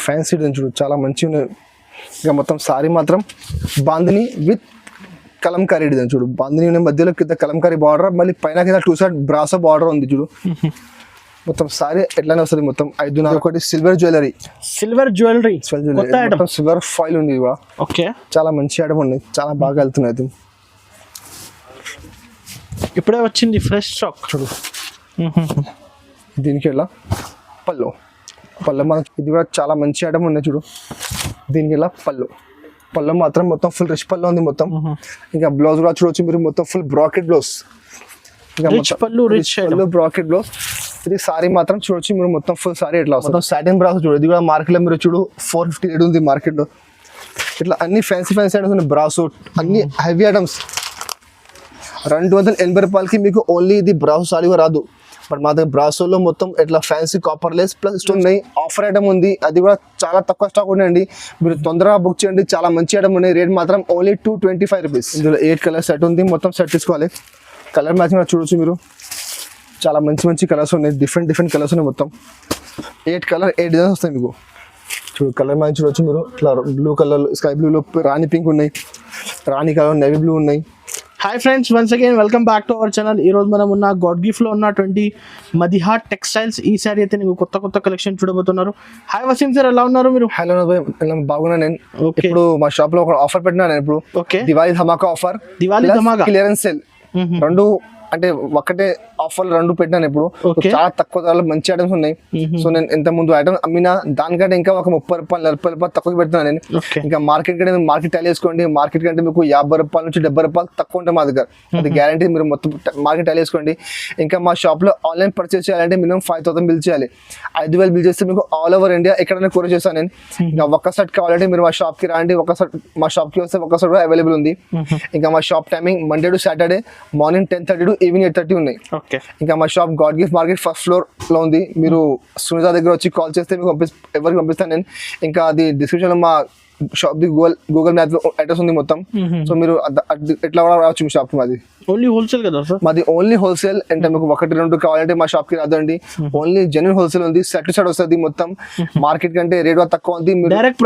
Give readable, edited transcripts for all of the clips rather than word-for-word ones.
Fancy design చూడు చాలా మంచిగా ఉన్నాయి. ఇక మొత్తం సారీ మాత్రం బాందిని విత్ కలంకారీ డిజైన్ చూడు. బాందిని మధ్యలో కింద కలంకారీ బార్డర్, మళ్ళీ పైన కింద 2 సైడ్ బ్రాసో బార్డర్ ఉంది చూడు. మొత్తం సారీ ఎట్లానే వస్తుంది. మొత్తం 5 ఒకటి సిల్వర్ జ్యువెలరీ సిల్వర్ ఫాయిల్ ఉంది కూడా. ఓకే, చాలా మంచి ఐటమ్ ఉంది, చాలా బాగా వెళ్తున్నాయి. ఇప్పుడే వచ్చింది ఫ్రెష్ స్టాక్ చూడు. దీనికి ఎలా పళ్ళు మనం ఇది కూడా చాలా మంచి ఐటమ్ ఉన్నాయి చూడు. దీనికి ఎలా పళ్ళు మాత్రం మొత్తం ఫుల్ రిచ్ పళ్ళు ఉంది మొత్తం. ఇంకా బ్లౌజ్ కూడా చూడవచ్చు మీరు, మొత్తం ఫుల్ బ్రాకెట్ బ్లౌజ్. ఇంకా పళ్ళు బ్రాకెట్ బ్లౌజ్. ఇది సారీ మాత్రం చూడొచ్చు మీరు, మొత్తం ఫుల్ సారీ ఎట్లా వస్తుంది. సాటిన్ బ్రాస్ చూడు. ఇది కూడా మార్కెట్లో మీరు చూడు 450 రేట్ ఉంది మార్కెట్లో. ఇట్లా అన్ని ఫ్యాన్సీ ఐటమ్స్ ఉన్నాయి. బ్రాసో అన్ని హెవీ ఐటమ్స్. 280 రూపాయలకి మీకు ఓన్లీ ఇది బ్రాసో సారీ రాదు. బట్ మా దగ్గర బ్రాసోలో మొత్తం ఇట్లా ఫ్యాన్సీ కాపర్ లెస్ ప్లస్ ఉన్నాయి. ఆఫర్ ఐటమ్ ఉంది, అది కూడా చాలా తక్కువ స్టాక్ ఉన్నాయండి. మీరు తొందరగా బుక్ చేయండి, చాలా మంచి ఐటమ్ ఉన్నాయి. రేట్ మాత్రం ఓన్లీ 225 రూపీస్. ఇందులో 8 కలర్ సెట్ ఉంది, మొత్తం సెట్ తీసుకోవాలి. కలర్ మ్యాచింగ్ కూడా చూడొచ్చు మీరు, చాలా మంచి కలర్స్ ఉన్నాయి. డిఫరెంట్ కలర్స్ ఉన్నాయి. మొత్తం 8 కలర్ 8 డిజైన్స్ వస్తాయి మీకు. చూడు కలర్ మ్యాచింగ్ చూడొచ్చు మీరు. ఇట్లా బ్లూ కలర్, స్కై బ్లూలో రాణి పింక్ ఉన్నాయి, రాణి కలర్ నేవీ బ్లూ ఉన్నాయి. Hi friends, once again welcome back to our channel. ఈ రోజు మనం ఉన్న గాడ్ గిఫ్ట్ లో ఉన్నటువంటి మదిహా టెక్స్టైల్స్ ఈ సారీ అయితే నీకు కొత్త కలెక్షన్ చూడబోతున్నారు. హాయ్ వసీం సార్, ఎలా ఉన్నారు మీరు? హలో బాగున్నా నేను. ఇప్పుడు మా షాప్ లో ఒక ఆఫర్ పెట్టినా నేను ఇప్పుడు. ఓకే, దివాళీ ధమాకా ఆఫర్, క్లియరెన్స్ సేల్ రెండు అంటే ఒకటే ఆఫర్ 2 పెట్టినాను ఇప్పుడు. చాలా తక్కువ ధరలో మంచి ఐటమ్స్ ఉన్నాయి. సో నేను ఇంత ముందు ఐటమ్ అమ్మినా దానికంటే ఇంకా ఒక 30 రూపాయలు 40 రూపాయలు తక్కువ పెడుతున్నాను నేను. ఇంకా మార్కెట్ కంటే మార్కెట్ టాలీ చేసుకోండి. మార్కెట్ కంటే మీకు 50 రూపాయల నుంచి 70 రూపాయలు తక్కువ ఉంటాయి మా దగ్గర. అది గ్యారంటీ. మీరు మొత్తం మార్కెట్ టాలీ చేసుకోండి. ఇంకా మా షాప్ లో ఆన్లైన్ పర్చేస్ చేయాలంటే మినిమం 5000 బిల్ చేయాలి. 5000 బిల్ చేస్తే మీకు ఆల్ ఓవర్ ఇండియా ఎక్కడైనా కొరియర్ చేస్తాను నేను. ఇంకా ఒక్క సెట్ కావాలంటే మీరు మా షాప్ కి రండి. మా షాప్ కి వస్తే ఒక సెట్ కూడా అవైలబుల్ ఉంది. ఇంకా మా shop timing Monday to Saturday morning 10:30 to evening 8:30 ఉన్నాయి. ఇంకా మా shop God gift market first floor లో ఉంది. మీరు సునీత దగ్గర వచ్చి కాల్ చేస్తే మీకు ఎవరికి పంపిస్తాను నేను. ఇంకా అది డిస్క్రిప్షన్ లో మా shop the Google map address ఉంది మొత్తం. సో మీరు ఎట్లా కూడా రావచ్చు మీ షాప్ కి. మాది ఓన్లీ హోల్సేల్ కదా సార్? మాది ఓన్లీ హోల్సేల్. అంటే మీకు 1-2 కావాలంటే మా షాప్ కి రాదండి. ఓన్లీ జెన్యూన్ హోల్సేల్ ఉంది. సెట్ వస్తుంది మొత్తం. మార్కెట్ కంటే రేట్ తక్కువ ఉంది. డైరెక్ట్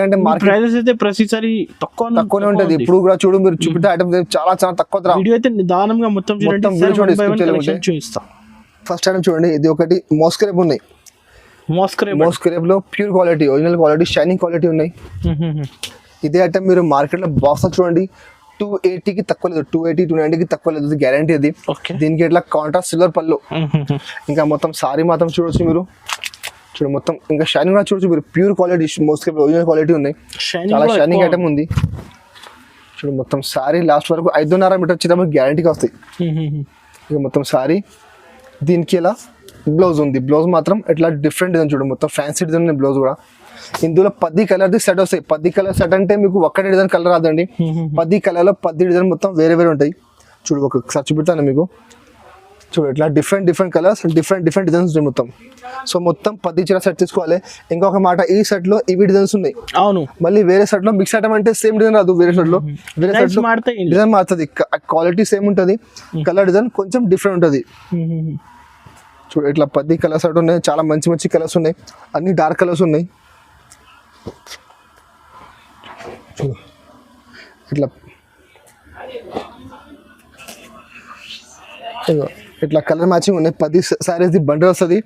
అంటే మార్కెట్ ప్రైజెస్ అయితే ప్రతిసారి తక్కువనే ఉంటది. ఇప్పుడు కూడా చూడు మీరు చూపితే ఐటమ్ చాలా తక్కువ ధర. వీడియో అయితే నిదానంగా మొత్తం చూపిస్తా. ఫస్ట్ ఐటమ్ చూడండి, ఇది ఒకటి మోస్క్రేప్ ఉన్నాయి. మోస్క్రేప్ లో pure quality, original quality, shining quality ఉన్నాయి. ఇదే ఐటమ్ మీరు మార్కెట్ లో బాక్స్ చూడండి 280కి తక్కువ లేదు, 280-290కి తక్కువ లేదు, గ్యారంటీ అది. దీనికి ఇట్లా కాంట్రాస్ట్ సిల్వర్ పళ్ళు. ఇంకా మొత్తం సారీ మాత్రం చూడొచ్చు మీరు. చూడు మొత్తం ఇంకా షైనింగ్ కూడా చూడొచ్చు మీరు. Pure quality moss crepe original quality ఉన్నాయి. చాలా షైనింగ్ ఐటమ్ ఉంది. చూడు మొత్తం సారీ లాస్ట్ వరకు 5.5 మీటర్ వచ్చేటప్పుడు గ్యారంటీగా వస్తాయి. ఇక మొత్తం సారీ దీనికి ఇలా బ్లౌజ్ ఉంది. బ్లౌజ్ మాత్రం ఇట్లా డిఫరెంట్ డిజైన్ చూడు, మొత్తం ఫ్యాన్సీ డిజైన్ ఉంది బ్లౌజ్ కూడా. ఇందులో 10 కలర్ది సెట్ వస్తాయి. 10 కలర్ సెట్ అంటే మీకు ఒక్కటే డిజైన్ కలర్ రాదండి. 10 కలర్లో 10 డిజైన్ మొత్తం వేరే ఉంటాయి. చూడు ఒకసారి చూపెడతాను మీకు. చూడు ఇట్లా డిఫరెంట్ కలర్స్, డిఫరెంట్ డిజైన్స్ ఉంటాయి మొత్తం. సో మొత్తం 10 చీర సెట్ తీసుకోవాలి. ఇంకొక మాట, ఈ సెట్ లో ఇవి డిజైన్స్ ఉన్నాయి. అవును, మళ్ళీ వేరే సెట్ లో మిక్స్ ఐటమ్ అంటే సేమ్ డిజైన్ రాదు. వేరే సెట్ లో డిజైన్ మారుతుంది, క్వాలిటీ సేమ్ ఉంటుంది, కలర్ డిజైన్ కొంచెం డిఫరెంట్ ఉంటుంది. చూడు ఇట్లా 10 కలర్స్ అటు ఉన్నాయి. చాలా మంచి కలర్స్ ఉన్నాయి, అన్ని డార్క్ కలర్స్ ఉన్నాయి. చూడు ఇట్లా కలర్ మ్యాచింగ్ ఉన్నాయి. 10 సారీస్ బండల్ వస్తుంది.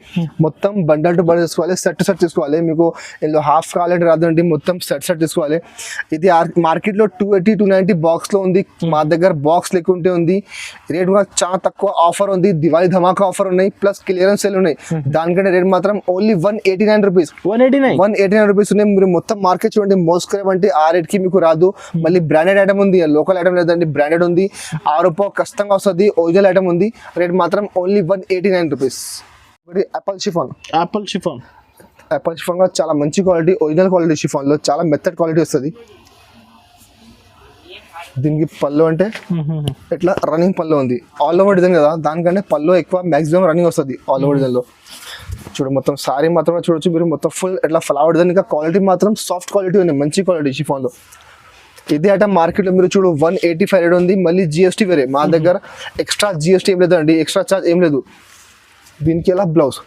మొత్తం బండల్ టు బండల్ తీసుకోవాలి. సెట్ తీసుకోవాలి. మీకు ఇందులో హాఫ్ కావాలంటే రాదండి, మొత్తం సెట్ తీసుకోవాలి. ఇది మార్కెట్లో 280-290 బాక్స్ లో ఉంది. మా దగ్గర బాక్స్ లేకుంటే ఉంది. రేట్ కూడా చాలా తక్కువ. ఆఫర్ ఉంది, దివాళీ ధమాకా ఆఫర్ ఉన్నాయి, ప్లస్ క్లియరెన్స్ సేల్ ఉన్నాయి. దానికంటే రేట్ మాత్రం ఓన్లీ 189 రూపీస్. 189 రూపీస్ ఉన్నాయి. మీరు మొత్తం మార్కెట్ చూడండి, మోస్క్రేప్ అంటే ఆ రేట్ కి మీకు రాదు. మళ్ళీ బ్రాండెడ్ ఐటమ్ ఉంది, లోకల్ ఐటమ్ లేదండి, బ్రాండెడ్ ఉంది. 6 రూపాయలు కష్టంగా వస్తుంది. ఒరిజినల్ ఐటమ్ ఉంది. రేట్ మాత్రం ఓన్లీ 189 రూపీస్. యాపిల్ షిఫాన్ కూడా చాలా మంచి క్వాలిటీ, ఒరిజినల్ క్వాలిటీ. షిఫాన్ లో చాలా మెత్తడ్ క్వాలిటీ వస్తుంది. దీనికి పళ్ళు అంటే ఇట్లా రన్నింగ్ పళ్ళు ఉంది. ఆల్ ఓవర్ డిజైన్ కదా, దానికంటే పళ్ళు ఎక్కువ మాక్సిమం రన్నింగ్ వస్తుంది ఆల్ ఓవర్ డిజైన్ లో. చూడు మొత్తం సారీ మాత్రం చూడొచ్చు మీరు, మొత్తం ఫుల్ ఇట్లా ఫ్లవర్ డిజైన్. ఇంకా క్వాలిటీ మాత్రం సాఫ్ట్ క్వాలిటీ ఉంది, మంచి క్వాలిటీ షిఫాన్ లో. ఇదే ఐటమ్ మార్కెట్లో మీరు చూడు 185 రేట్ ఉంది. మళ్ళీ జిఎస్టీ వేరే. మా దగ్గర ఎక్స్ట్రా జిఎస్టీ ఏం లేదండి, ఎక్స్ట్రా ఛార్జ్ ఏం లేదు. దీనికి ఎలా బ్లౌజ్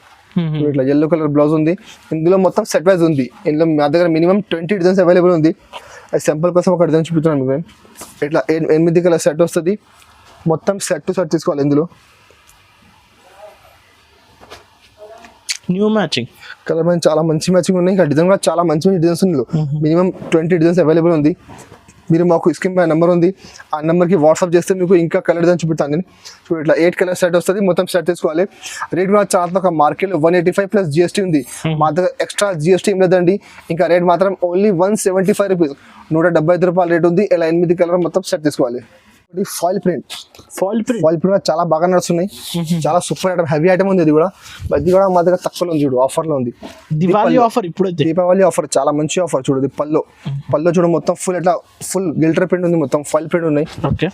ఇట్లా ఎల్లో కలర్ బ్లౌజ్ ఉంది. ఇందులో మొత్తం సెట్ వైజ్ ఉంది. ఇందులో మా దగ్గర మినిమం 20 డిజైన్స్ అవైలబుల్ ఉంది. అది సింపుల్ కోసం ఒక డిజైన్ చూపిస్తున్నాను మీకు. ఇట్లా 8 కలర్ సెట్ వస్తుంది. మొత్తం సెట్ టు సెట్ తీసుకోవాలి. ఇందులో న్యూ మ్యాచింగ్ కలర్ మ్యాచింగ్ చాలా మంచి మ్యాచింగ్ ఉన్నాయి. ఇంకా డిజైన్ కూడా చాలా మంచి డిజైన్స్ ఉన్నాయి. మినిమం 20 డిజైన్స్ అవైలబుల్ ఉంది. మీరు మాకు స్క్రీన్ పై నెంబర్ ఉంది, ఆ నెంబర్కి వాట్సాప్ చేస్తే మీకు ఇంకా కలర్ డిజైన్ చూపిస్తాను నేను. సో ఇట్లా 8 కలర్ సెట్ వస్తుంది. మొత్తం సెట్ తీసుకోవాలి. రేట్ కూడా చాలా తక్కువ. మార్కెట్లో 185 ప్లస్ జిఎస్టీ ఉంది. మా దగ్గర ఎక్స్ట్రా జిఎస్టీ ఏం లేదండి. ఇంకా రేట్ మాత్రం ఓన్లీ 175 రూపీస్, 175 రూపాయలు రేట్ ఉంది. ఇలా 8 కలర్ మొత్తం సెట్ తీసుకోవాలి. ఫాయిల్ ప్రింట్ చాలా బాగా నడుస్తున్నాయి. చాలా సూపర్ ఐటమ్, హెవీ ఐటమ్ ఉంది. ఇది కూడా మా దగ్గర తక్కువలో ఉంది చూడు, ఆఫర్లో ఉంది. దివాళీ ఆఫర్, ఇప్పుడు దీపావళి ఆఫర్, చాలా మంచి ఆఫర్ చూడు. ఇది పల్లో చూడు, మొత్తం ఫుల్ ఇట్లా ఫుల్ గిల్టర్ ప్రింట్ ఉంది. మొత్తం ఫాయిల్ ప్రింట్ ఉన్నాయి. ఓకే,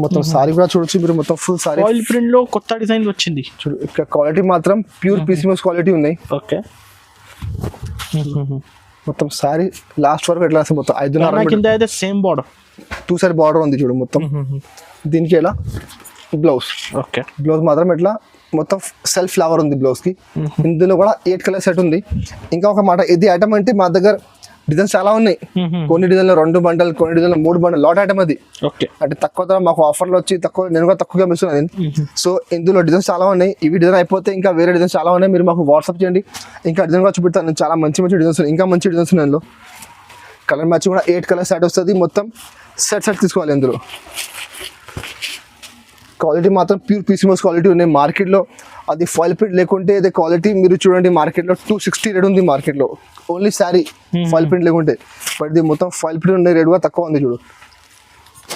మొత్తం సారీ కూడా చూడొచ్చు మీరు. మొత్తం ఫుల్ సారీ ఫాయిల్ ప్రింట్ లో కొత్త డిజైన్ వచ్చింది చూడు. ఇక్కడ క్వాలిటీ మాత్రం ప్యూర్ పీసీఎంఎస్ క్వాలిటీ ఉన్నాయి. ఓకే, మొత్తం సారీ లాస్ట్ వరకు ఎట్లా మొత్తం 5.5 కింద అయితే సేమ్ బార్డర్, 2 సైడ్ బార్డర్ ఉంది చూడు మొత్తం. దీనికి ఎలా బ్లౌజ్, ఓకే, బ్లౌజ్ మాత్రం ఇట్లా మొత్తం సెల్ఫ్ ఫ్లవర్ ఉంది బ్లౌజ్ కి. ఇందులో కూడా 8 కలర్ సెట్ ఉంది. ఇంకా ఒక మాట, ఇది ఐటమ్ అంటే మా దగ్గర డిజైన్స్ చాలా ఉన్నాయి. కొన్ని డిజైన్లో 2 బండల్, కొన్ని డిజైన్లో 3 బండల్, లాట్ ఐటమ్ అది. ఓకే, అంటే తక్కువ ధర మాకు ఆఫర్లో వచ్చి తక్కువ, నేను కూడా తక్కువగా ఇస్తున్నాను. సో ఇందులో డిజైన్స్ చాలా ఉన్నాయి. ఇవి డిజైన్ అయిపోతే ఇంకా వేరే డిజైన్స్ చాలా ఉన్నాయి. మీరు మాకు వాట్సాప్ చేయండి, ఇంకా డిజైన్ కూడా చూపిస్తాను. చాలా మంచి మంచి డిజైన్స్ ఉన్నాయి, ఇంకా మంచి డిజైన్స్ ఉన్నాయి. అందులో కలర్ మ్యాచింగ్ కూడా 8 కలర్ సెట్ వస్తుంది. మొత్తం సెట్ తీసుకోవాలి. అందులో క్వాలిటీ మాత్రం ప్యూర్ పీసీఎంఎస్ క్వాలిటీ ఉన్నాయి. మార్కెట్లో అది ఫాయిల్ ప్రింట్ లేకుంటే అదే క్వాలిటీ మీరు చూడండి. మార్కెట్లో 260 రేట్ ఉంది మార్కెట్లో, ఓన్లీ శారీ ఫాయిల్ ప్రింట్ లేకుంటే. బట్ ఇది మొత్తం ఫాయిల్ ప్రింట్ ఉండే రేట్ కూడా తక్కువ ఉంది చూడు.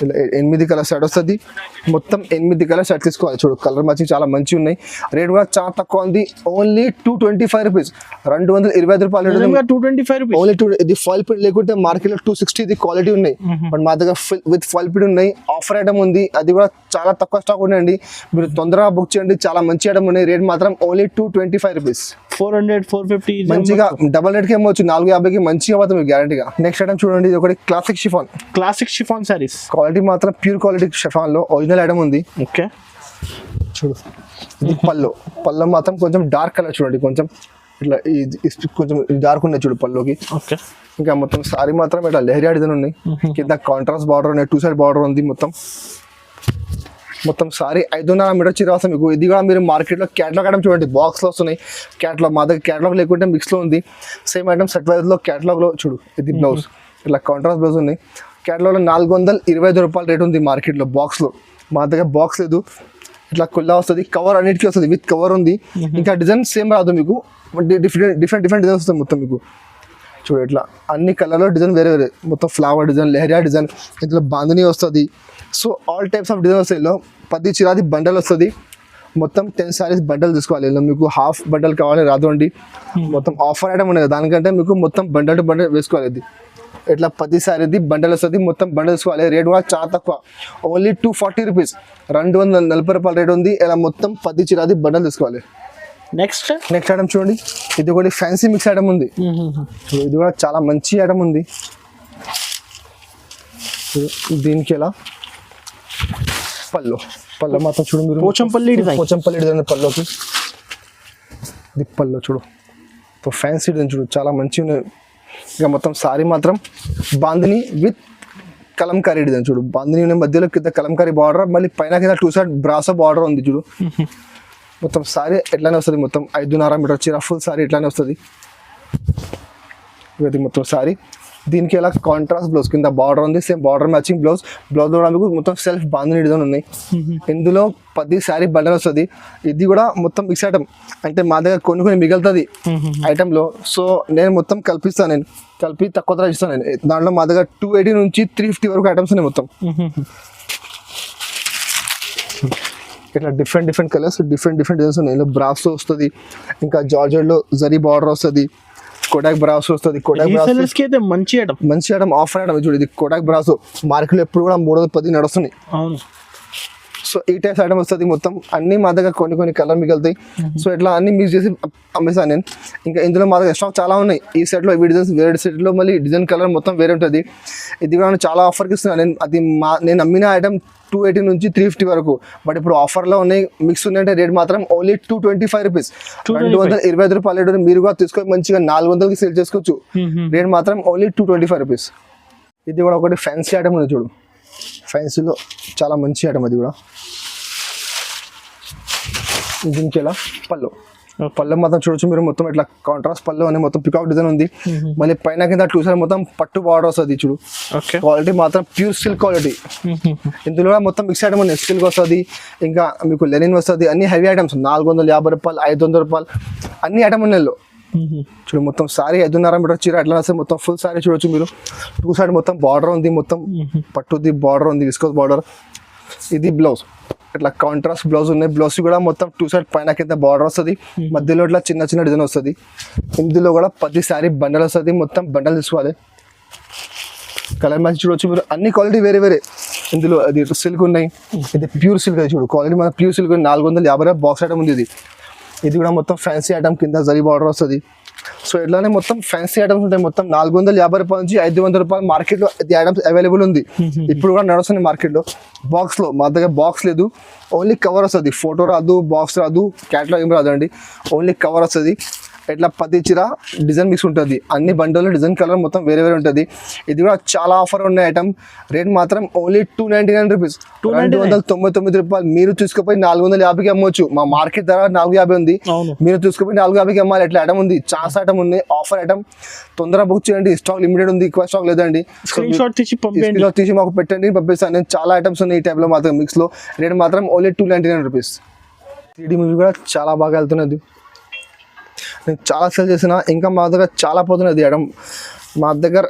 ఇలా 8 కలర్ సెట్ వస్తుంది. మొత్తం 8 కలర్ సెట్ తీసుకోవాలి చూడు. కలర్ మ్యాచింగ్ చాలా మంచి ఉన్నాయి. రేట్ కూడా చాలా తక్కువ ఉంది, ఓన్లీ 225 రూపీస్, 225 రూపాయలు. 225 రూపీస్ ఓన్లీ ఇది ఫాయిల్ ప్రింట్ లేకుంటే మార్కెట్లో 260 ఇది క్వాలిటీ ఉన్నాయి. బట్ మా దగ్గర విత్ ఫాయిల్ ప్రింట్ ఉన్నాయి. ఆఫర్ ఐటమ్ ఉంది, అది కూడా చాలా తక్కువ స్టాక్ ఉన్నాయండి. మీరు తొందరగా బుక్ చేయండి, చాలా మంచి ఐటమ్ ఉన్నాయి. రేట్ మాత్రం ఓన్లీ 225 రూపీస్. 400, 450 మంచిగా డబల్ రేట్కి ఏమవచ్చు, 450కి మంచిగా పోతుంది గ్యారంటీగా. నెక్స్ట్ ఐటమ్ చూడండి, ఇది ఒకటి క్లాసిక్ షిఫాన్ సారీస్. క్వాలిటీ మాత్రం ప్యూర్ క్వాలిటీ షిఫాన్ లో ఒరిజినల్ ఐటమ్ ఉంది. ఓకే, చూడు. ఇది పల్లో మాత్రం కొంచెం డార్క్ కలర్ చూడండి, కొంచెం ఇట్లా కొంచెం డార్క్ ఉన్నాయి చూడు పల్లోకి. ఓకే, ఇంకా మొత్తం సారీ మాత్రం ఇట్లా లెహరియా డిజైన్ ఉన్నాయి. కింద కాంట్రాస్ట్ బార్డర్ ఉన్నాయి, 2 సైడ్ బార్డర్ ఉంది. మొత్తం సారీ 5.5 మీటర్ చీర వస్తుంది మీకు. ఇది కూడా మీరు మార్కెట్లో క్యాటలాగ్ ఐటమ్ చూడండి, బాక్స్లో వస్తున్నాయి క్యాటలాగ్. మా దగ్గర క్యాటలాగ్ లేకుంటే మిక్స్లో ఉంది. సేమ్ ఐటమ్ సెట్ వైజ్లో క్యాటలాగ్లో చూడు. ఇది బ్లౌజ్, ఇట్లా కాంట్రాస్ట్ బ్లౌజ్ ఉన్నాయి. క్యాటలాగ్లో 425 రూపాయలు రేట్ ఉంది మార్కెట్లో బాక్స్లో. మా దగ్గర బాక్స్ లేదు, ఇట్లా కుల్లా వస్తుంది. కవర్ అన్నిటికీ వస్తుంది, విత్ కవర్ ఉంది. ఇంకా డిజైన్ సేమ్ రాదు మీకు, డిఫరెంట్ డిజైన్స్ వస్తాయి మొత్తం మీకు. చూడు ఇట్లా అన్ని కలర్లో డిజైన్ వేరే వేరే, మొత్తం ఫ్లవర్ డిజైన్, లెహరియా డిజైన్, ఇట్లా బాందిని వస్తుంది. So all types of design వస్తాయి. 10 చిరాది బండల్ వస్తుంది. మొత్తం 10 సారీస్ బండల్ తీసుకోవాలి. ఇలా మీకు హాఫ్ బండల్ కావాలి రాదు అండి. మొత్తం ఆఫర్ ఐటమ్ ఉన్నాయి, దానికంటే మీకు మొత్తం బండల్ టు బండల్ వేసుకోవాలి. ఇది ఇట్లా 10 సారీది బండల్ వస్తుంది. మొత్తం బండల్ తీసుకోవాలి. రేట్ కూడా చాలా తక్కువ, ఓన్లీ 240 రూపీస్, 240 రూపాయలు రేట్ ఉంది. ఇలా మొత్తం 10 చిరాది బండల్ తీసుకోవాలి. నెక్స్ట్ ఐటమ్ చూడండి, ఇది ఒకటి ఫ్యాన్సీ మిక్స్ ఐటమ్ ఉంది. ఇది కూడా చాలా మంచి ఐటమ్ ఉంది. దీనికి ఎలా పళ్ళు మాత్రం చూడు మీరు, పోచంపల్లి డిజైన్ పల్లోకి. ఇది పళ్ళు చూడు, ఫ్యాన్సీ డిజైన్ చూడు, చాలా మంచి ఉన్నాయి. ఇక మొత్తం సారీ మాత్రం బాందిని విత్ కలంకారీ డిజైన్ చూడు. బాందిని మధ్యలో కింద కలంకారీ బార్డర్, మళ్ళీ పైన కింద 2 సైడ్ బ్రాసో బార్డర్ ఉంది చూడు. మొత్తం సారీ ఎట్లానే వస్తుంది. మొత్తం 5.5 మీటర్ చీర ఫుల్ సారీ ఎట్లానే వస్తుంది. ఇది మొత్తం సారీ. దీనికి ఎలా కాంట్రాస్ట్ బ్లౌజ్, కింద బార్డర్ ఉంది, సేమ్ బార్డర్ మ్యాచింగ్ బ్లౌజ్. కూడా మీకు మొత్తం సెల్ఫ్ బాందిని డిజైన్ ఉన్నాయి. ఇందులో 10 శారీ బండల్ వస్తుంది. ఇది కూడా మొత్తం మిక్స్ ఐటమ్, అంటే మా దగ్గర కొన్ని మిగులుతుంది ఐటెంలో. సో నేను మొత్తం కలిపి తక్కువ ధర ఇస్తాను నేను. దాంట్లో మా దగ్గర 280 నుంచి 350 వరకు ఐటమ్స్ ఉన్నాయి మొత్తం. ఇట్లా డిఫరెంట్ కలర్స్, డిఫరెంట్ డిజైన్స్ ఉన్నాయి. ఇందులో బ్రాస్ వస్తుంది, ఇంకా జార్జెట్లో జరీ బార్డర్ వస్తుంది, కోటాక్ బ్రాస్ వస్తుంది. మంచి ఐటమ్ ఆఫర్ ఐటమ్ చూడు. ఇది కోటాక్ బ్రాస్ మార్కెట్లో ఎప్పుడు కూడా 310 నడుస్తున్నాయి. సో ఈ టైప్స్ ఐటమ్ వస్తుంది మొత్తం. అన్ని మా దగ్గర కొన్ని కలర్ మిగులుతాయి. సో ఇట్లా అన్ని మిక్స్ చేసి అమ్మేసాను నేను. ఇంకా ఇందులో మా దగ్గర స్టాక్ చాలా ఉన్నాయి. ఈ సెట్లో ఈ డిజైన్స్ వేరే సెట్లో మళ్ళీ డిజైన్ కలర్ మొత్తం వేరే ఉంటుంది. ఇది కూడా చాలా ఆఫర్కి ఇస్తున్నాను నేను. అది నేను అమ్మిన ఐటమ్ 280 నుంచి 350 వరకు. బట్ ఇప్పుడు ఆఫర్లో ఉన్నాయి, మిక్స్ ఉన్నాయంటే రేట్ మాత్రం ఓన్లీ 225 రూపీస్. 225 రూపాయలు రేటు మీరు కూడా తీసుకొని మంచిగా 400కి సేల్ చేసుకోవచ్చు. రేట్ మాత్రం ఓన్లీ 225 రూపీస్. ఇది కూడా ఒకటి ఫ్యాన్సీ ఐటమ్ ఉంది చూడు, ఫ్యాన్సీలో చాలా మంచి ఐటమ్. అది కూడా దీనికి ఎలా పళ్ళు మాత్రం చూడొచ్చు మీరు. మొత్తం ఇట్లా కాంట్రాస్ట్ పళ్ళు అని మొత్తం పికాక్ డిజైన్ ఉంది. మళ్ళీ పైన కింద చూసారు మొత్తం పట్టు బార్డర్ వస్తుంది చూడు. క్వాలిటీ మాత్రం ప్యూర్ సిల్క్ క్వాలిటీ. ఇందులో కూడా మొత్తం మిక్స్ ఐటమ్ ఉంది. సిల్క్ వస్తుంది, ఇంకా మీకు లెనిన్ వస్తుంది. అన్ని హెవీ ఐటమ్స్ 450 రూపాయలు, 500 రూపాయలు అన్ని ఐటమ్ ఉన్నాయి. చూడు మొత్తం సారీ 5.5 మీటర్ చీర అట్లా వస్తే మొత్తం ఫుల్ సారీ చూడొచ్చు మీరు. 2 సైడ్ మొత్తం బార్డర్ ఉంది, మొత్తం పట్టుది బార్డర్ ఉంది, విస్కోస్ బార్డర్. ఇది బ్లౌజ్, ఇట్లా కాంట్రాస్ట్ బ్లౌజ్ ఉన్నాయి. బ్లౌజ్ కూడా మొత్తం 2 సైడ్ పైన కింద బార్డర్ వస్తుంది, మధ్యలో ఇట్లా చిన్న డిజైన్ వస్తుంది. ఇందులో కూడా 10 సారీ బండల్ వస్తుంది. మొత్తం బండల్ తీసుకోవాలి. కలర్ మ్యాచ్ చూడొచ్చు మీరు. అన్ని క్వాలిటీ వేరే. ఇందులో అది సిల్క్ ఉన్నాయి, ఇది ప్యూర్ సిల్క్. అది చూడు క్వాలిటీ మన ప్యూర్ సిల్క్. 450 బాక్స్ ఐటమ్ ఉంది. ఇది కూడా మొత్తం ఫ్యాన్సీ ఐటమ్, కింద జరీ బార్డర్ వస్తుంది. సో ఇట్లానే మొత్తం ఫ్యాన్సీ ఐటమ్స్ ఉంటాయి. మొత్తం 450 రూపాయల నుంచి 500 రూపాయలు మార్కెట్లో ఇది ఐటమ్స్ అవైలబుల్ ఉంది. ఇప్పుడు కూడా నడుస్తుంది మార్కెట్లో. బాక్స్లో మా దగ్గర బాక్స్ లేదు, ఓన్లీ కవర్ వస్తుంది. ఫోటో రాదు, బాక్స్ రాదు, క్యాట్లాగ్ ఏం రాదండి, ఓన్లీ కవర్ వస్తుంది. ఇట్లా 10 చీర డిజైన్ మిక్స్ ఉంటుంది. అన్ని బండల్లో డిజైన్ కలర్ మొత్తం వేరే ఉంటుంది. ఇది కూడా చాలా ఆఫర్ ఉన్న ఐటమ్. రేట్ మాత్రం ఓన్లీ 299 రూపీస్, 299 రూపాయలు. మీరు తీసుకుపోయి 450కి అమ్మవచ్చు. మా మార్కెట్ ధర 450 ఉంది, మీరు తీసుకుపోయి 450కి అమ్మాలి. ఎట్లా ఐటమ్ ఉంది, చాలా ఐటమ్ ఉంది. ఆఫర్ ఐటమ్, తొందరగా బుక్ చేయండి. స్టాక్ లిమిటెడ్ ఉంది, ఎక్కువ స్టాక్ లేదండి. స్క్రీన్ షాట్ తీసి మాకు పెట్టండి, పంపిస్తాను నేను. చాలా ఐటమ్స్ ఉన్నాయి ఈ టైప్లో మాత్రం మిక్స్లో. రేట్ మాత్రం ఓన్లీ 299 రూపీస్. 3D మూవీ కూడా చాలా బాగా వెళ్తున్నది. నేను చాలా సేల్ చేసిన, ఇంకా మా దగ్గర చాలా పోతున్నది ఐటమ్. మా దగ్గర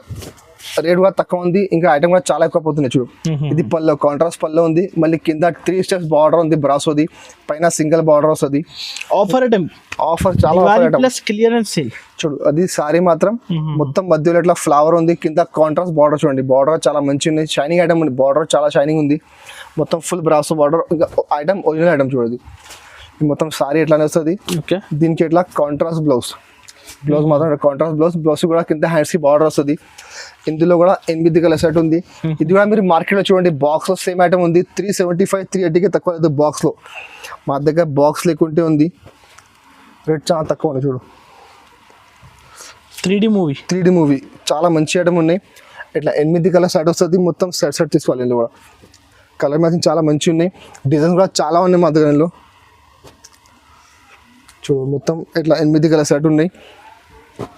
రేట్ కూడా తక్కువ ఉంది, ఇంకా ఐటమ్ కూడా చాలా ఎక్కువ పోతున్నాయి చూడు. ఇది పళ్ళు, కాంట్రాస్ట్ పళ్ళు ఉంది. మళ్ళీ కింద 3 స్టెప్స్ బార్డర్ ఉంది, బ్రాసోది. పైన సింగిల్ బార్డర్ వస్తుంది. ఆఫర్ ఐటమ్, ఆఫర్ చాలా ఆఫర్ ఐటమ్. క్లియరెన్స్ సేల్ చూడు. అది సారీ మాత్రం మొత్తం మధ్యలో ఇట్లా ఫ్లవర్ ఉంది, కింద కాంట్రాస్ట్ బార్డర్ చూడండి. బార్డర్ చాలా మంచి ఉంది, షైనింగ్ ఐటమ్ ఉంది. బార్డర్ చాలా షైనింగ్ ఉంది, మొత్తం ఫుల్ బ్రాసో బార్డర్. ఇంకా ఐటమ్ ఒరిజినల్ ఐటమ్ చూడదు. మొత్తం సారీ ఎట్లానే వస్తుంది. దీనికి ఇట్లా కాంట్రాస్ట్ బ్లౌజ్ మాత్రం కాంట్రాస్ట్ బ్లౌజ్ కూడా కింద హ్యాండ్స్ కి బార్డర్ వస్తుంది. ఇందులో కూడా 8 కలర్ సెట్ ఉంది. ఇది కూడా మీరు మార్కెట్లో చూడండి, బాక్స్ లో సేమ్ ఐటమ్ ఉంది. 375, 380కి తక్కువ లేదు బాక్స్ లో. మా దగ్గర బాక్స్ లేకుంటే ఉంది, రేట్ చాలా తక్కువ ఉంది చూడు. 3D మూవీ చాలా మంచి ఐటమ్ ఉన్నాయి. ఇట్లా 8 కలర్ సెట్ వస్తుంది. మొత్తం సెట్ తీసుకోవాలి. ఇందులో కూడా కలర్ మ్యాచింగ్ చాలా మంచి ఉన్నాయి. డిజైన్స్ కూడా చాలా ఉన్నాయి మా దగ్గర. చూడు మొత్తం ఇట్లా 8 కలర్ సెట్ ఉన్నాయి.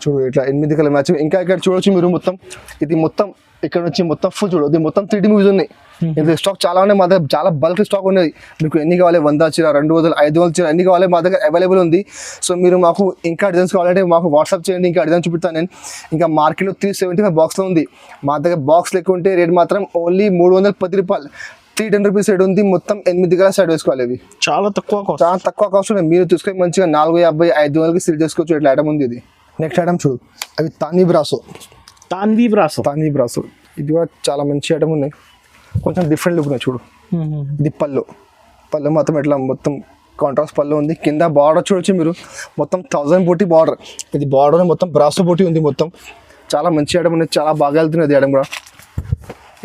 చూడు ఇట్లా 8 కలర్ మ్యాచింగ్. ఇంకా ఇక్కడ చూడొచ్చు మీరు మొత్తం. ఇది మొత్తం ఇక్కడ నుంచి మొత్తం ఫుల్ చూడు. ఇది మొత్తం 3D మూవీస్ ఉన్నాయి. ఇందులో స్టాక్ చాలా ఉన్నాయి మా దగ్గర, చాలా బల్క్ స్టాక్ ఉన్నది. మీకు ఎన్ని కావాలి, 100 చీర, 200, 500 చీర ఎన్ని కావాలి మా దగ్గర అవైలబుల్ ఉంది. సో మీరు మాకు ఇంకా డిజైన్స్ కావాలంటే మాకు వాట్సాప్ చేయండి, ఇంకా డిజైన్ చూపిస్తాను నేను. ఇంకా మార్కెట్లో 375 బాక్స్లో ఉంది. మా దగ్గర బాక్స్ లేకుంటే రేట్ మాత్రం ఓన్లీ 310 రూపాయలు, 310 రూపీస్ సైడ్ ఉంది. మొత్తం 8 కలర్ సైడ్ వేసుకోవాలి. అవి చాలా తక్కువ కాస్ట్ ఉన్నాయి. మీరు చూసుకొని మంచిగా 450, 500కి సేల్ చేసుకోవచ్చు. ఇట్లా ఐటమ్ ఉంది. ఇది నెక్స్ట్ ఐటమ్ చూడు. అవి తాన్వీ బ్రాసో. ఇది కూడా చాలా మంచి ఐటమ్ ఉన్నాయి. కొంచెం డిఫరెంట్ లుక్ ఉన్నాయి చూడు. ఇది పళ్ళు మాత్రం ఇట్లా మొత్తం కాంట్రాస్ట్ పళ్ళు ఉంది. కింద బార్డర్ చూడొచ్చు మీరు, మొత్తం 1000 బోటీ బార్డర్. ఇది బార్డర్ మొత్తం బ్రాసో బోటీ ఉంది. మొత్తం చాలా మంచి ఐటమ్ ఉన్నాయి, చాలా బాగా వెళ్తున్నది ఐటమ్ కూడా.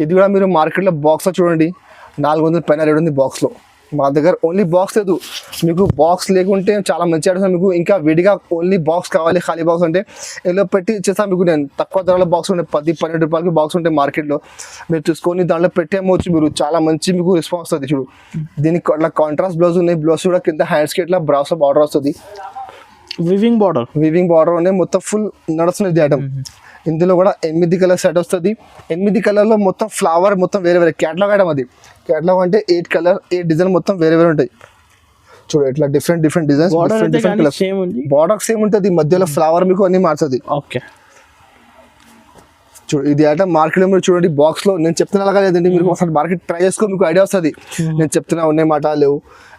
ఇది కూడా మీరు మార్కెట్లో బాక్స్లో చూడండి, 400 పైన రేట్ ఉంది బాక్స్లో. మా దగ్గర ఓన్లీ బాక్స్ లేదు. మీకు బాక్స్ లేకుంటే చాలా మంచి ఐటమ్స్. మీకు ఇంకా విడిగా ఓన్లీ బాక్స్ కావాలి, ఖాళీ బాక్స్ అంటే ఇలా పెట్టి ఇచ్చేస్తాను మీకు నేను. తక్కువ ధరలో బాక్స్ ఉంటాయి, 10-12 రూపాయలకి బాక్స్ ఉంటాయి మార్కెట్లో. మీరు చూసుకొని దాంట్లో పెట్టేమవచ్చు మీరు. చాలా మంచి మీకు రెస్పాన్స్ వస్తుంది చూడు. దీనికి అట్లా కాంట్రాస్ట్ బ్లౌజ్ ఉన్నాయి. బ్లౌజ్ కూడా కింద హ్యాండ్స్కి ఇట్లా బ్రాసో బార్డర్ వస్తుంది. వివింగ్ బార్డర్ ఉన్నాయి. మొత్తం ఫుల్ నడుస్తుంది ఐటమ్. ఇందులో కూడా 8 కలర్ సెట్ వస్తుంది. 8 కలర్లో మొత్తం ఫ్లవర్ మొత్తం వేరే క్యాటలాగ్ ఐటమ్. అది క్యాటలాగ్ అంటే 8 కలర్ 8 డిజైన్ మొత్తం వేరే ఉంటాయి చూడు. ఇట్లా different designs, different colours. Border same ఉంటుంది, మధ్యలో ఫ్లవర్ మీకు అన్ని మార్చుతుంది. చూడు ఇది ఐటమ్ మార్కెట్లో మీరు చూడండి బాక్స్ లో నేను చెప్తున్నా లేదండి, మీరు ఒకసారి మార్కెట్ ట్రై చేసుకో, మీకు ఐడియా వస్తుంది. నేను చెప్తున్నా ఉన్నాయి మాట లేవు.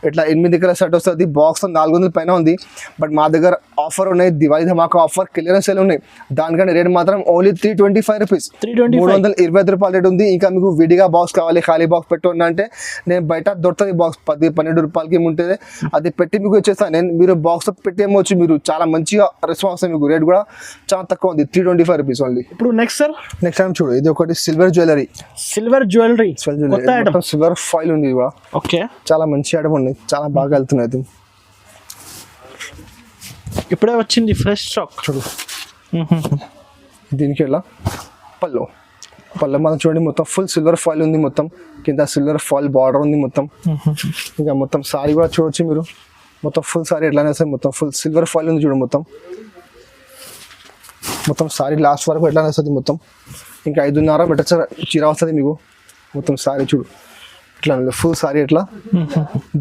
ఇట్లా 8 కలర్ సెట్ వస్తుంది, బాక్స్ 400 పైన ఉంది. బట్ మా దగ్గర ఆఫర్ ఉన్నాయి, దివాళీ ధమాకా ఆఫర్, క్లియరెన్స్ సేల్ ఉన్నాయి. దానికంటే రేట్ మాత్రం ఓన్లీ 325 రూపీస్, 325 రూపాయలు రేట్ ఉంది. ఇంకా మీకు విడిగా బాక్స్ కావాలి, ఖాళీ బాక్స్ పెట్టుకున్నా అంటే నేను బయట దొరుకుతుంది బాక్స్ 10-12 రూపాయలకి ఉంటుంది, అది పెట్టి మీకు ఇచ్చేస్తాను నేను. మీరు బాక్స్ పెట్టేమొచ్చు, మీరు చాలా మంచిగా రెస్పాన్స్, మీకు రేట్ కూడా చాలా తక్కువ ఉంది, 325 రూపీస్ ఓన్లీ. ఇప్పుడు నెక్స్ట్ టైం చూడు, ఇది ఒకటి సిల్వర్ జ్యువెలరీ, సిల్వర్ ఫాయిల్ ఉంది కూడా. ఓకే, చాలా మంచి ఐటమ్ ఉంది, చాలా బాగా వెళ్తున్నాయి. ఇప్పుడే వచ్చింది ఫ్రెష్ స్టాక్ చూడు. దీనికి ఎలా పళ్ళు మనం చూడండి, మొత్తం ఫుల్ సిల్వర్ ఫాయిల్ ఉంది, మొత్తం కింద సిల్వర్ ఫాయిల్ బార్డర్ ఉంది మొత్తం. ఇంకా మొత్తం సారీ కూడా చూడొచ్చు మీరు, మొత్తం ఫుల్ సారీ ఎట్లానే వస్తుంది, మొత్తం ఫుల్ సిల్వర్ ఫాయిల్ ఉంది చూడు. మొత్తం సారీ లాస్ట్ వరకు ఎట్లానే వస్తుంది మొత్తం. ఇంకా 5.5 మీటర్ చీర వస్తుంది మీకు. మొత్తం సారీ చూడు ఇట్లా ఫుల్ సారీ ఎట్లా.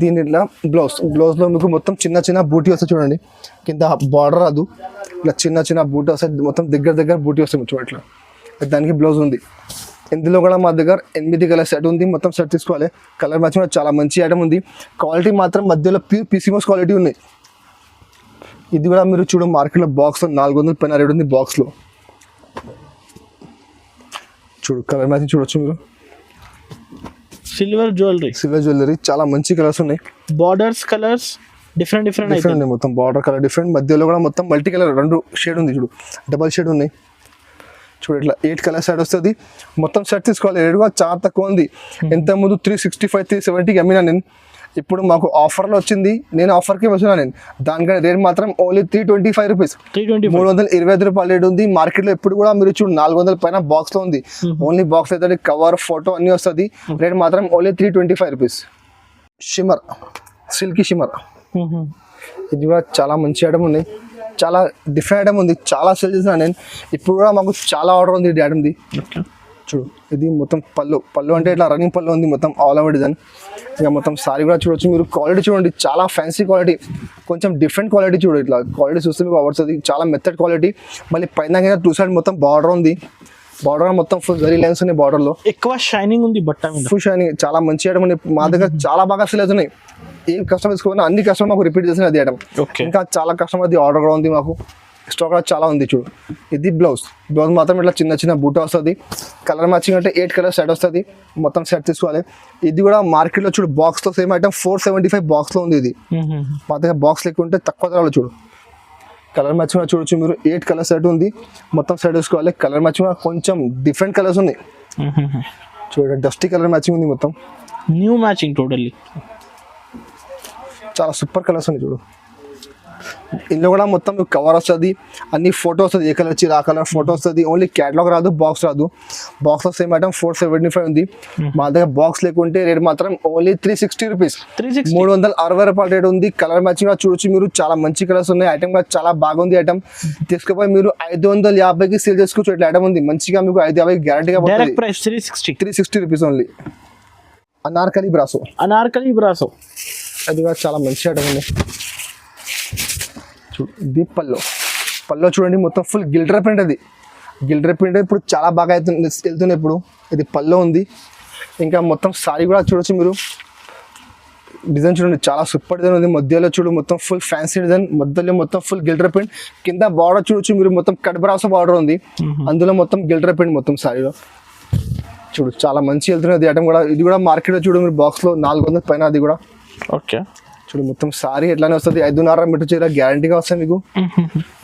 దీని ఇట్లా బ్లౌజ్లో మీకు మొత్తం చిన్న బూటీ వస్తుంది చూడండి, కింద బార్డర్ రాదు, ఇట్లా చిన్న బూటీ వస్తుంది, మొత్తం దగ్గర బూటీ వస్తుంది చూడ. ఇట్లా దానికి బ్లౌజ్ ఉంది. ఇందులో కూడా మా దగ్గర 8 కలర్ సెట్ ఉంది, మొత్తం సెట్ తీసుకోవాలి. కలర్ మ్యాచింగ్ కూడా చాలా మంచి ఐటమ్ ఉంది. క్వాలిటీ మాత్రం మధ్యలో ప్యూర్ పీసీమోస్ క్వాలిటీ ఉన్నాయి. ఇది కూడా మీరు చూడు, మార్కెట్లో బాక్స్లో 400 పైన రేట్ ఉంది బాక్స్లో. చూడు కలర్ మ్యాచింగ్ చూడొచ్చు మీరు. సిల్వర్ జ్యువెలరీ చాలా మంచి కలర్స్ ఉన్నాయి. బార్డర్స్ కలర్స్ డిఫరెంట్ ఉన్నాయి, మొత్తం బార్డర్ కలర్ డిఫరెంట్, మధ్యలో కూడా మొత్తం మల్టీ కలర్ 2 షేడ్ ఉంది చూడు, డబల్ షేడ్ ఉన్నాయి చూడు. ఇట్లా 8 కలర్ సెట్ వస్తుంది, మొత్తం సెట్ తీసుకోవాలి. రేట్ కూడా చాలా తక్కువ ఉంది. ఎంత ముందు 365 370కి అమ్మినా నేను, ఇప్పుడు మాకు ఆఫర్లో వచ్చింది, నేను ఆఫర్కి వచ్చినా నేను. దానికంటే రేట్ మాత్రం ఓన్లీ 325 రూపీస్, 325 రూపాయలు రేట్ ఉంది. మార్కెట్లో ఎప్పుడు కూడా మీరు చూడు 400 పైన బాక్స్లో ఉంది. ఓన్లీ బాక్స్ అయితే కవర్ ఫోటో అన్నీ వస్తుంది. రేట్ మాత్రం only 325 rupees. Shimmer, silky shimmer, ఇది కూడా చాలా మంచి ఐటమ్ ఉన్నాయి, చాలా డిఫరెంట్ ఐటమ్ ఉంది, చాలా సేల్ చేసిన నేను. ఇప్పుడు కూడా మాకు చాలా ఆర్డర్ ఉంది ఈ ఐటమ్ది. చూడు ఇది మొత్తం పళ్ళు అంటే ఇట్లా రన్నింగ్ పళ్ళు ఉంది, మొత్తం ఆల్ ఓవర్ డిజైన్. ఇక మొత్తం సారీ కూడా చూడొచ్చు మీరు. క్వాలిటీ చూడండి, చాలా ఫ్యాన్సీ క్వాలిటీ, కొంచెం డిఫరెంట్ క్వాలిటీ చూడు. ఇట్లా క్వాలిటీ చూస్తే మీకు పడుతుంది, చాలా మెత్తడ్ క్వాలిటీ. మళ్ళీ పైన 2 సైడ్ మొత్తం బార్డర్ ఉంది, బార్డర్ మొత్తం ఫుల్ జరీ లైన్స్ ఉన్నాయి, బార్డర్లో ఎక్కువ షైనింగ్ ఉంది, బట్ట ఫుల్ షైనింగ్, చాలా మంచి ఐటమ్ ఉంది. మా దగ్గర చాలా బాగా సేల్ అవుతున్నాయి. ఏ కస్టమర్ తీసుకోవాలి, అన్ని కస్టమర్ మాకు రిపీట్ చేసిన అది ఐటమ్. ఇంకా చాలా కస్టమర్ అది ఆర్డర్ కూడా ఉంది, మాకు స్టాక్ కూడా చాలా ఉంది చూడు. ఇది బ్లౌజ్ మాత్రం ఇట్లా చిన్న బూట వస్తుంది. కలర్ మ్యాచింగ్ అంటే 8 కలర్ సెట్ వస్తుంది, మొత్తం సెట్ తీసుకోవాలి. ఇది కూడా మార్కెట్లో చూడు బాక్స్లో సేమ్ ఐటమ్ 475 బాక్స్లో ఉంది. ఇది మా దగ్గర బాక్స్ లెక్క ఉంటే తక్కువ ధరలో చూడు. కలర్ మ్యాచింగ్ కూడా చూడొచ్చు మీరు, 8 కలర్ సెట్ ఉంది, మొత్తం సెట్ తీసుకోవాలి. కలర్ మ్యాచింగ్ కూడా కొంచెం డిఫరెంట్ కలర్స్ ఉన్నాయి చూడండి. డస్టీ కలర్ మ్యాచింగ్ ఉంది, మొత్తం న్యూ మ్యాచింగ్ టోటల్లీ, చాలా సూపర్ కలర్స్ ఉన్నాయి చూడు. ఇందులో కూడా మొత్తం కవర్ వస్తుంది, అన్ని ఫోటో వస్తుంది, ఏ కలర్ చీర ఆ కలర్ ఫోటో వస్తుంది. ఓన్లీ క్యాటలాగ్ రాదు, బాక్స్ రాదు. బాక్స్లో సేమ్ ఐటమ్ 475 ఉంది. మా దగ్గర బాక్స్ లేకుంటే రేట్ మాత్రం ఓన్లీ 360 రూపీస్, 360 రూపాయల రేట్ ఉంది. కలర్ మ్యాచింగ్ కూడా చూడొచ్చు మీరు, చాలా మంచి కలర్స్ ఉన్నాయి. ఐటమ్ కూడా చాలా బాగుంది. ఐటమ్ తీసుకుపోయి మీరు 550కి సేల్ చేసుకోవచ్చు. ఇట్లా ఐటమ్ ఉంది మంచిగా, మీకు 550 గ్యారంటీగా 360 రూపీస్ ఓన్లీ. అనార్కలి బ్రాసో అది కూడా చాలా మంచి ఐటమ్ ఉంది. ఇది పల్లో చూడండి, మొత్తం ఫుల్ గిల్టర్ ప్రింట్. అది గిల్టర్ ప్రింట్ ఇప్పుడు చాలా బాగా వెళ్తున్నాయి ఇప్పుడు. ఇది పల్లో ఉంది. ఇంకా మొత్తం సారీ కూడా చూడొచ్చు మీరు. డిజైన్ చూడండి, చాలా సూపర్ డిజైన్ ఉంది. మధ్యలో చూడు మొత్తం ఫుల్ ఫ్యాన్సీ డిజైన్, మధ్యలో మొత్తం ఫుల్ గిల్టర్ ప్రింట్. కింద బార్డర్ చూడొచ్చు మీరు, మొత్తం కట్ బ్రాసో బార్డర్ ఉంది, అందులో మొత్తం గిల్టర్ ప్రింట్ మొత్తం సారీలో చూడు. చాలా మంచి వెళ్తున్నది ఐటమ్ కూడా. ఇది కూడా మార్కెట్లో చూడు మీరు, బాక్స్లో 400 పైన. అది కూడా ఓకే చూడు, మొత్తం సారీ ఎట్లానే వస్తుంది. 5.5 మీటర్ చీర గ్యారంటీగా వస్తాయి మీకు.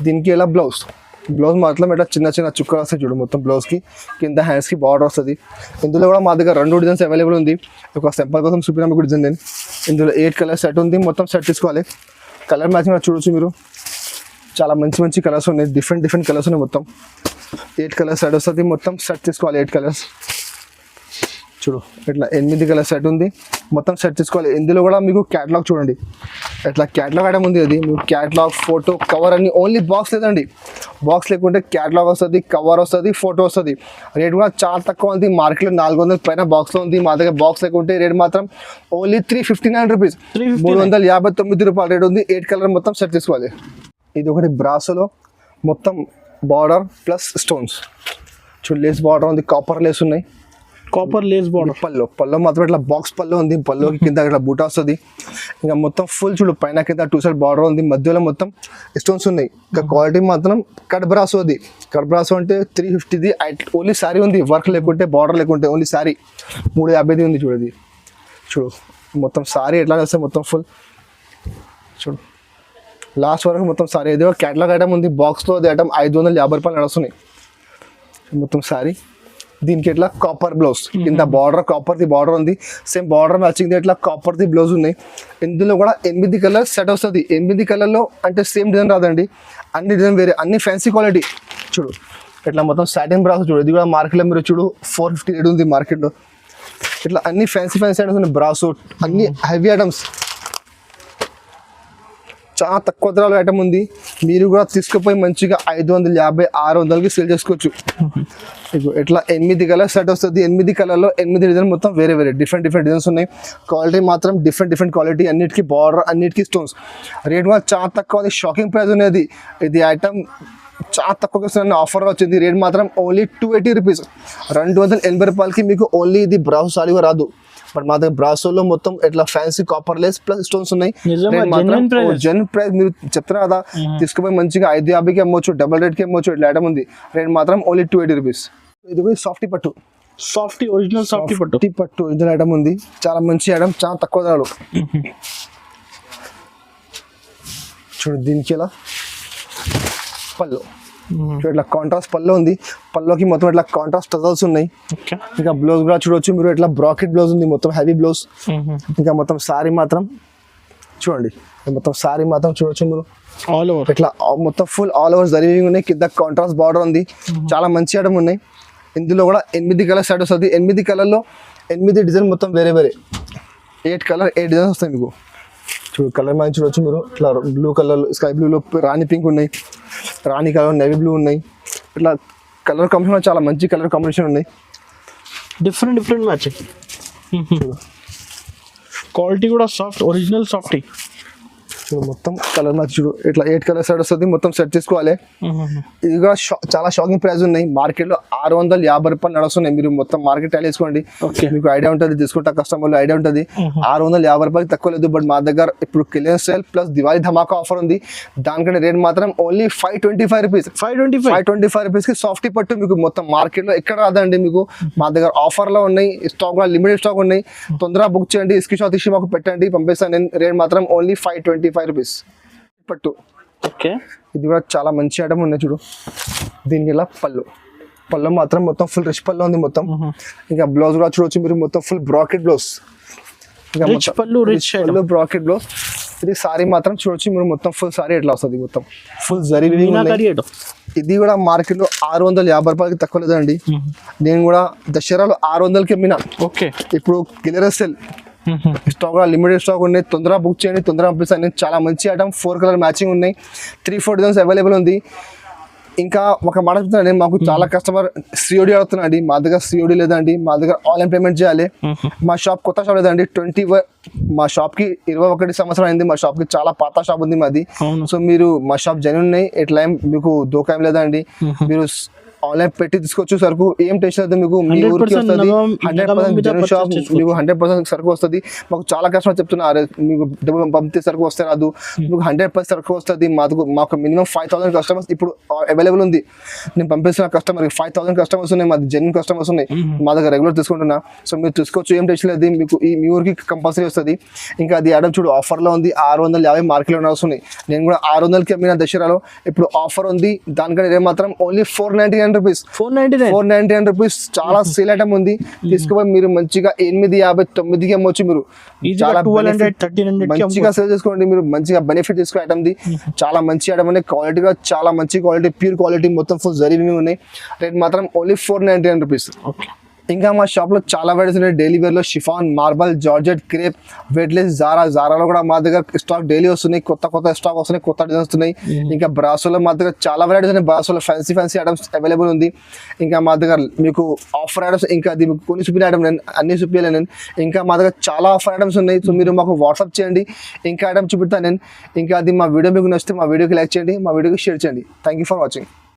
దీనికి ఇలా బ్లౌజ్ మాత్రం ఇట్లా చిన్న చుక్కలు వస్తాయి చూడు. మొత్తం బ్లౌజ్కి కింద హ్యాండ్స్కి బార్డర్ వస్తుంది. ఇందులో కూడా మా దగ్గర 2 డిజైన్స్ అవైలబుల్ ఉంది. ఒక సింపుల్ కోసం చూపిన మీకు డిజైన్ నేను. ఇందులో 8 కలర్ సెట్ ఉంది, మొత్తం సెట్ తీసుకోవాలి. కలర్ మ్యాచింగ్ కూడా చూడొచ్చు మీరు, చాలా మంచి కలర్స్ ఉన్నాయి, డిఫరెంట్ కలర్స్ ఉన్నాయి. మొత్తం 8 కలర్ సెట్ వస్తుంది, మొత్తం సెట్ తీసుకోవాలి. 8 కలర్స్ చూడు, ఇట్లా 8 కలర్ సెట్ ఉంది, మొత్తం సెట్ తీసుకోవాలి. ఇందులో కూడా మీకు క్యాటలాగ్ చూడండి, ఇట్లా క్యాటలాగ్ ఐటమ్ ఉంది. అది మీకు క్యాటలాగ్ ఫోటో కవర్ అన్ని ఓన్లీ బాక్స్ లేదండి. బాక్స్ లేకుంటే క్యాటలాగ్ వస్తుంది, కవర్ వస్తుంది, ఫోటో వస్తుంది. రేట్ కూడా చాలా తక్కువ ఉంది. మార్కెట్లో 400 పైన బాక్స్లో ఉంది. మా దగ్గర బాక్స్ లేకుంటే రేట్ మాత్రం ఓన్లీ 359 రూపీస్, 359 రూపాయలు రేట్ ఉంది. 8 కలర్ మొత్తం సెట్ తీసుకోవాలి. ఇది ఒకటి బ్రాసోలో మొత్తం బార్డర్ ప్లస్ స్టోన్స్ చూడు లేస్ బార్డర్ ఉంది, కాపర్ లేస్ ఉన్నాయి, కాపర్ లేస్ బార్డర్. పళ్ళు మాత్రం ఇట్లా బాక్స్ పళ్ళు ఉంది, పళ్ళుకి కింద ఇట్లా బూటా వస్తుంది. ఇంకా మొత్తం ఫుల్ చూడు పైన కింద 2 సైడ్ బార్డర్ ఉంది, మధ్యలో మొత్తం స్టోన్స్ ఉన్నాయి. ఇంకా క్వాలిటీ మాత్రం కట్ బ్రాసో అది. కట్ బ్రాసో అంటే 350ది ఓన్లీ శారీ ఉంది, వర్క్ లేకుంటే బార్డర్ లేకుంటే ఓన్లీ శారీ 350ది ఉంది. చూడది చూడు మొత్తం శారీ ఎట్లా వస్తే మొత్తం ఫుల్ చూడు లాస్ట్ వరకు మొత్తం శారీ. ఏదో క్యాటలాగ్ ఐటమ్ ఉంది, బాక్స్లో అది ఐటమ్ 550 రూపాయలు నడుస్తున్నాయి మొత్తం శారీ. దీనికి ఎట్లా కాపర్ బ్లౌజ్, కింద బార్డర్ కాపర్ది బార్డర్ ఉంది, సేమ్ బార్డర్ మ్యాచింగ్ ఎట్లా కాపర్ది బ్లౌజ్ ఉన్నాయి. ఇందులో కూడా 8 కలర్ సెట్ వస్తుంది. 8 కలర్లో అంటే సేమ్ డిజైన్ రాదండి, అన్ని డిజైన్ వేరే, అన్ని ఫ్యాన్సీ క్వాలిటీ. చూడు ఇట్లా మొత్తం సాటిన్ బ్రాస్ చూడు, ఇది కూడా మార్కెట్లో మీరు చూడు 450 రేట్ ఉంది మార్కెట్లో. ఇట్లా అన్ని ఫ్యాన్సీ ఐటమ్స్ ఉన్నాయి, బ్రాసో అన్ని హెవీ ఐటమ్స్, చాలా తక్కువ ధరలో ఐటమ్ ఉంది. మీరు కూడా తీసుకుపోయి మంచిగా 550, 600కి సేల్ చేసుకోవచ్చు. ఇట్లా 8 కలర్ సెట్ వస్తుంది. 8 కలర్లో 8 డిజైన్ మొత్తం వేరే వేరే డిఫరెంట్ డిజైన్స్ ఉన్నాయి. క్వాలిటీ మాత్రం డిఫరెంట్ క్వాలిటీ, అన్నిటికీ బార్డర్, అన్నిటికీ స్టోన్స్. రేట్ కూడా చాలా తక్కువ ఉంది, షాకింగ్ ప్రైస్ ఉన్నది. ఇది ఐటమ్ చాలా తక్కువ ఆఫర్ వచ్చింది. రేట్ మాత్రం ఓన్లీ 280 రూపీస్, 280 రూపాయలకి మీకు ఓన్లీ ఇది బ్రాసో సారీ రాదు. బట్ మా దగ్గర బ్రాసోలో మొత్తం ఇట్లా fancy copper lace plus stones ఉన్నాయి. జెన్యున్ ప్రైస్ మీరు చెప్తున్నా కదా, తీసుకుపోయి మంచిగా 550కి అమ్మొచ్చు, డబల్ రేట్కి అమ్మొచ్చు. ఇట్లా ఐటమ్ ఉంది. రేట్ మాత్రం ఓన్లీ 280 రూపీస్. ఇది కూడా సాఫ్టీ పట్టు, ఒరిజినల్ సాఫ్టీ పట్టు ఒరిజినల్ ఐటమ్ ఉంది. చాలా మంచి ఐటమ్, చాలా తక్కువ ధరలు. చూడు దీనికి ఇలా పళ్ళు ఇట్లా కాంట్రాస్ట్ పళ్ళు ఉంది, పళ్ళుకి మొత్తం ఇట్లా కాంట్రాస్ట్ టజల్స్ ఉన్నాయి. ఇంకా బ్లౌజ్ కూడా చూడొచ్చు మీరు, ఇట్లా బ్రాకెట్ బ్లౌజ్ ఉంది, మొత్తం హెవీ బ్లౌజ్. ఇంకా మొత్తం సారీ మాత్రం చూడండి, మొత్తం సారీ మాత్రం చూడొచ్చు మీరు ఆల్ ఓవర్ ఇట్లా మొత్తం ఫుల్ ఆల్ ఓవర్ జరిగింగ్ ఉన్నాయి. కింద కాంట్రాస్ట్ బార్డర్ ఉంది, చాలా మంచి ఐటమ్ ఉన్నాయి. ఇందులో కూడా 8 కలర్ సెట్ వస్తుంది. 8 కలర్లో 8 డిజైన్ మొత్తం వేరే వేరే, 8 కలర్ 8 డిజైన్స్ వస్తాయి మీకు. చూడు కలర్ మ్యాచ్ చూడొచ్చు మీరు, ఇట్లా బ్లూ కలర్, స్కై బ్లూలో రాణి పింక్ ఉన్నాయి, రాణి కలర్, నేవీ బ్లూ ఉన్నాయి. ఇట్లా కలర్ కాంబినేషన్ చాలా మంచి కలర్ కాంబినేషన్ ఉన్నాయి, డిఫరెంట్ మ్యాచింగ్. క్వాలిటీ కూడా సాఫ్ట్, ఒరిజినల్ సాఫ్టీ. చూడు మొత్తం కలర్ మ్యాచ్ చూడు, ఇట్లా 8 కలర్ సెట్ వస్తుంది, మొత్తం సెట్ చేసుకోవాలి. ఇది కూడా చాలా షాకింగ్ ప్రైస్ ఉన్నాయి. మార్కెట్లో 650 రూపాయలు నడుస్తున్నాయి. మీరు మొత్తం మార్కెట్ టైల్ వేసుకోండి, మీకు ఐడియా ఉంటుంది, తీసుకుంటా కస్టమర్లు ఐడియా ఉంటుంది. 650 రూపాయలకి తక్కువ లేదు. బట్ మా దగ్గర ఇప్పుడు క్లియరెన్స్ సేల్ ప్లస్ దివాళీ ధమాకా ఆఫర్ ఉంది. దానికంటే రేట్ మాత్రం ఓన్లీ 525 రూపీస్. 525 రూపీస్కి సాఫ్టీ పట్టు మీకు మొత్తం మార్కెట్లో ఎక్కడ రాదండి. మీకు మా దగ్గర ఆఫర్లో ఉన్నాయి, స్టాక్ లిమిటెడ్ స్టాక్ ఉన్నాయి. తొందరగా బుక్ చేయండి, స్క్రీన్ షాట్ తీసి మాకు పెట్టండి, పంపిస్తాను నేను. రేట్ మాత్రం ఓన్లీ 525 రూపీస్ పట్టు. ఓకే, ఇది కూడా చాలా మంచి ఐటమ్ ఉన్నాయి. చూడు దీనికి ఇలా పళ్ళు మాత్రం మొత్తం ఫుల్ రిచ్ పళ్ళు ఉంది మొత్తం. ఇంకా బ్లౌజ్ కూడా చూడొచ్చు మీరు, మొత్తం ఫుల్ బ్రాకెట్ బ్లౌజ్, ఇంకా పళ్ళు బ్రాకెట్ బ్లౌజ్. ఇది సారీ మాత్రం చూడొచ్చు మీరు, మొత్తం ఫుల్ సారీ ఎట్లా వస్తుంది, మొత్తం ఫుల్ జరీ. ఇది కూడా మార్కెట్లో 650 రూపాయలకి తక్కువ లేదండి. నేను కూడా దసరాలో 600కి అమ్మినా. ఓకే, ఇప్పుడు clearance sale stock limited stock ఉన్నాయి, తొందరగా బుక్ చేయండి, తొందరగా పంపిస్తాను నేను. చాలా మంచి ఐటమ్, 4 కలర్ మ్యాచింగ్ ఉన్నాయి, 3-4 డిజైన్స్ అవైలబుల్ ఉంది. ఇంకా ఒక మాట చెప్తున్నాను, మాకు చాలా కస్టమర్ సిఓడి అడుగుతున్నాండి. మా దగ్గర సిఓడి లేదండి, మా దగ్గర ఆన్లైన్ పేమెంట్ చేయాలి. మా షాప్ కొత్త షాప్ లేదండి, మా షాప్కి 21 సంవత్సరం అయింది. మా షాప్కి చాలా పాత షాప్ ఉంది మాది. సో మీరు మా షాప్ జెన్యూన్ ఉన్నాయి, ఎట్లా మీకు దోకా ఏం లేదండి. మీరు ఆన్లైన్ పెట్టి తీసుకోవచ్చు సరుకు, ఏం టెన్షన్ అవుతుంది మీకు. మీ ఊరికి వస్తుంది 100% షాప్, మీకు 100% సరుకు వస్తుంది. మాకు చాలా కస్టమర్ చెప్తున్నారు మీకు డబ్బు పంపితే సరుకు వస్తే రాదు, మీకు 100% సరుకు వస్తుంది. మాకు మినిమం 5000 కస్టమర్స్ ఇప్పుడు అవైలబుల్ ఉంది. నేను పంపిస్తున్న కస్టమర్కి 5000 కస్టమర్స్ ఉన్నాయి, మాది జెన్యూన్ కస్టమర్స్ ఉన్నాయి, మా దగ్గర రెగ్యులర్ తీసుకుంటున్నా. సో మీరు తీసుకోవచ్చు, ఏం టెన్షన్ లేదు. మీకు మీ ఊరికి కంపల్సరీ వస్తుంది. ఇంకా అది ఐటమ్ చూడు ఆఫర్లో ఉంది, 650 మార్కెట్లో వస్తున్నాయి. నేను కూడా 600కి అమ్మిన దసరాలో, ఇప్పుడు ఆఫర్ ఉంది. దానికంటే రేట్ మాత్రం ఓన్లీ 499 రూపీస్. 499 రూపీస్. చాలా సేల్ ఐటమ్ ఉంది, తీసుకుపోయి మీరు మంచిగా 850-9కి అమ్మొచ్చు. మీరు చాలా మంచిగా సేల్ చేసుకోండి, మీరు మంచిగా బెనిఫిట్ తీసుకునే ఐటమ్ ది. చాలా మంచి ఐటమ్ ఉన్నాయి, క్వాలిటీ కూడా చాలా మంచి క్వాలిటీ, ప్యూర్ క్వాలిటీ, మొత్తం ఫుల్ జరీవి ఉన్నాయి. రేట్ మాత్రం ఓన్లీ 499 రూపీస్. ఇంకా మా షాప్లో చాలా వెరైటీస్ ఉన్నాయి. డైలీ వేర్లో chiffon, marble, georgette, crepe, weightless, జారాలో కూడా మా దగ్గర స్టాక్ డైలీ వస్తున్నాయి, కొత్త స్టాక్ వస్తున్నాయి, కొత్త డిజైన్స్ వస్తున్నాయి. ఇంకా బ్రాసోలో మా దగ్గర చాలా వెరైటీస్ ఉన్నాయి. బ్రాసోలో ఫ్యాన్సీ ఐటమ్స్ అవైలబుల్ ఉంది. ఇంకా మా దగ్గర మీకు ఆఫర్ ఐటమ్స్, ఇంకా అది మీకు కొన్ని చూపిన ఐటమ్ నేను అన్ని చూపించలేను నేను. ఇంకా మా దగ్గర చాలా ఆఫర్ ఐటమ్స్ ఉన్నాయి. సో మీరు మాకు వాట్సాప్ చేయండి, ఇంకా ఐటమ్ చూపిస్తాను నేను. ఇంకా అది మా వీడియో మీకు నచ్చితే మా వీడియోకి లైక్ చేయండి, మా వీడియోకి షేర్ చేయండి. Thank you for watching.